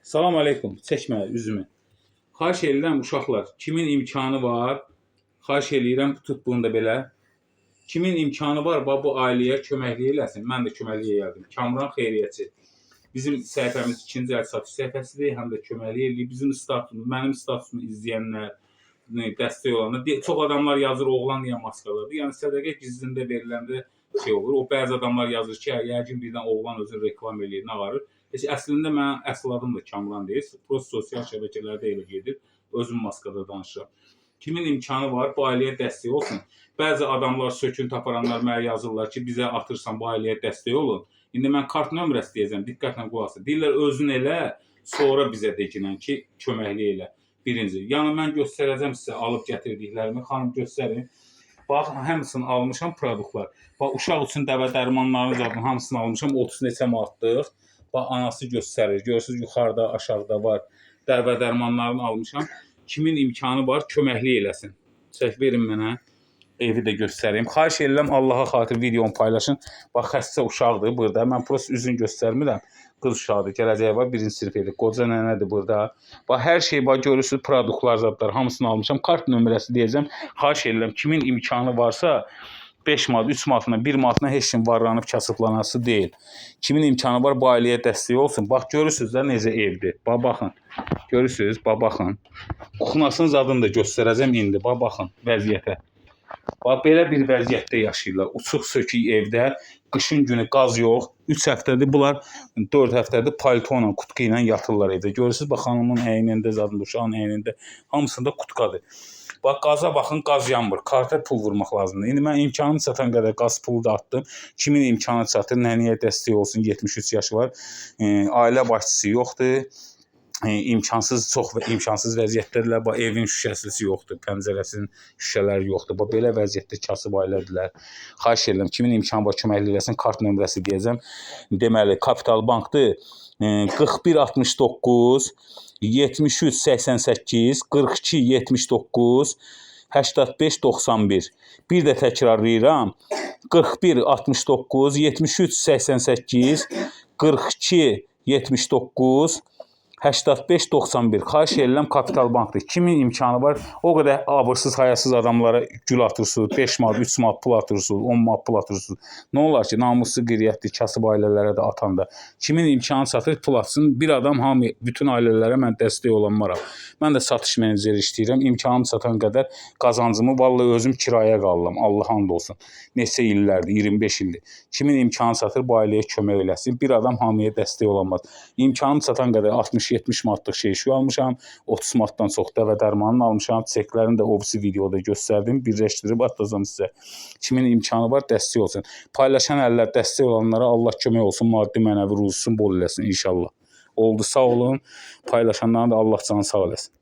Salam aleykum. Çəkmə üzümü. Xahiş edirəm uşaqlar, kimin imkanı var, xahiş edirəm tut bunu da belə. Kimin imkanı var, bu ailəyə köməklik eləsin. Mən də köməklik elədim. Kamran Xeyriyyəçi. Bizim səhifəmiz ikinci əl satış səhifəsidir, həm də köməklik eləyir. Bizim statusumuz, mənim statusumu izləyənlər, dəstək olanlar. Çox adamlar yazır, oğlan niyə maskadadır? Yəni sədəqə gizlində veriləndə şey olur. O bəzi adamlar yazır ki, yəqin birdən oğlan özünü reklam eləyir, nə varır. Əslində mən əsl adım da Kamran deyil. Prost sosial şəbəkələrdə elə gedir. Özüm maskada danışıram. Kimin imkanı var, bu ailəyə dəstək olsun. Bəzi adamlar, söküntü aparanlar mənə yazırlar ki, bizə atırsan, bu ailəyə dəstək olun. İndi mən kart nömrəsi deyəcəm, diqqətlə qulaq asın. Deyirlər, özün elə, sonra bizə deginən ki, köməklik elə. Birinci. Yəni, mən göstərəcəm sizə alıb gətirdiklərimi. Xanım, göstərin. Bax, həmsini almışam produktlar. Bax, uşaq üçün dəvə dərmanlarını zaten hamısını almışam. 30 neçə manatlıq. Bax, anası göstərir. Görürsünüz, yuxarıda, aşağıda var. Dəvə dərmanlarını almışam. Kimin imkanı var, köməklik eləsin. Çək verin mənə. Evi də göstəreyim. Xahiş edirəm, Allaha xatir videonu paylaşın. Bax, xəstə uşaqdır burada. Mən prost üzünü göstərmirəm. Qız uşaqdır, gələcəyi var, birinci sinif edir. Qoca nənədir burada. Bax, hər şey var, görürsünüz, produktlar, zadlar, hamısını almışam. Kart nömrəsi deyəcəm. Xahiş edirəm, kimin imkanı varsa, 5 manat, 3 manatına, 1 manatına heç kim varlanıb kasıblanası deyil. Kimin imkanı var, bu ailəyə dəstək olsun. Bax, görürsünüz də necə evdir. Bax, baxın. Görürsünüz, bax, baxın. Kuxnasının zadını da göstərəcəm indi. Bax, baxın, vəziyyətə. Bax, belə bir vəziyyətdə yaşayırlar. Uçuq sökük evdə, qışın günü qaz yox. 3 həftədir bunlar, 4 həftədir palto ilə, kutku ilə yatırlar evdə. Görürsünüz, bax, xanımın əynində, zadında, uşağın əynində, hamısında kutkadır. Bax, qaza baxın, qaz yanmır. Karta pul vurmaq lazımdır. İndi mən imkanım çatan qədər qaz pulu da atdım. Kimin imkanı çatır, nəniyə dəstək olsun, 73 yaşı var. Ailə başçısı yoxdur. İmkansız, çox imkansız vəziyyətdədirlər. Bax, evin şüşəsi yoxdur, pəncərəsinin şüşələri yoxdur. Bax, belə vəziyyətdə kasıb ailədirlər. Xahiş edirəm, kimin imkanı var, köməklik eləsin, kart nömrəsi deyəcəm. Deməli, Kapital Bankdır. 41 69 73 88 42 79 85 91. Bir də təkrarlayıram. 41 69 73 88 42 79 85-91. Xahiş edirəm, Kapital Bankdır. Kimin imkanı var, o qədər abırsız, hayasız adamlara gül atırsınız, 5 manat, 3 manat pul atırsınız, 10 manat pul atırsınız. Nə olar ki, namuslu qeyriyyətli, kasıb ailələrə də atanda. Kimin imkanı çatır, pul atsın. Bir adam, hamı, bütün ailələrə mən dəstək olanmaram. Mən də satış meneceri işləyirəm. İmkanım çatan qədər qazancımı, vallahi özüm kiraya qalıram. Allah and olsun. Neçə illərdir, 25 ildir. Kimin imkanı çatır, bu ailəyə kömək eləsin. Bir adam hamıya dəstək olamaz. İmkanım çatan qədər 60-70 manatlıq şey şu almışam, 30 manatdan çox dəvə dərmanını almışam, çeklərini də o birisi videoda göstərdim, birləşdirib atacağım sizə. Kimin imkanı var, dəstək olsun. Paylaşan əllər, dəstək olanlara Allah kömək olsun, maddi mənəvi ruzusun bol eləsin inşallah. Oldu, sağ olun. Paylaşanların da Allah canı sağ eləsin.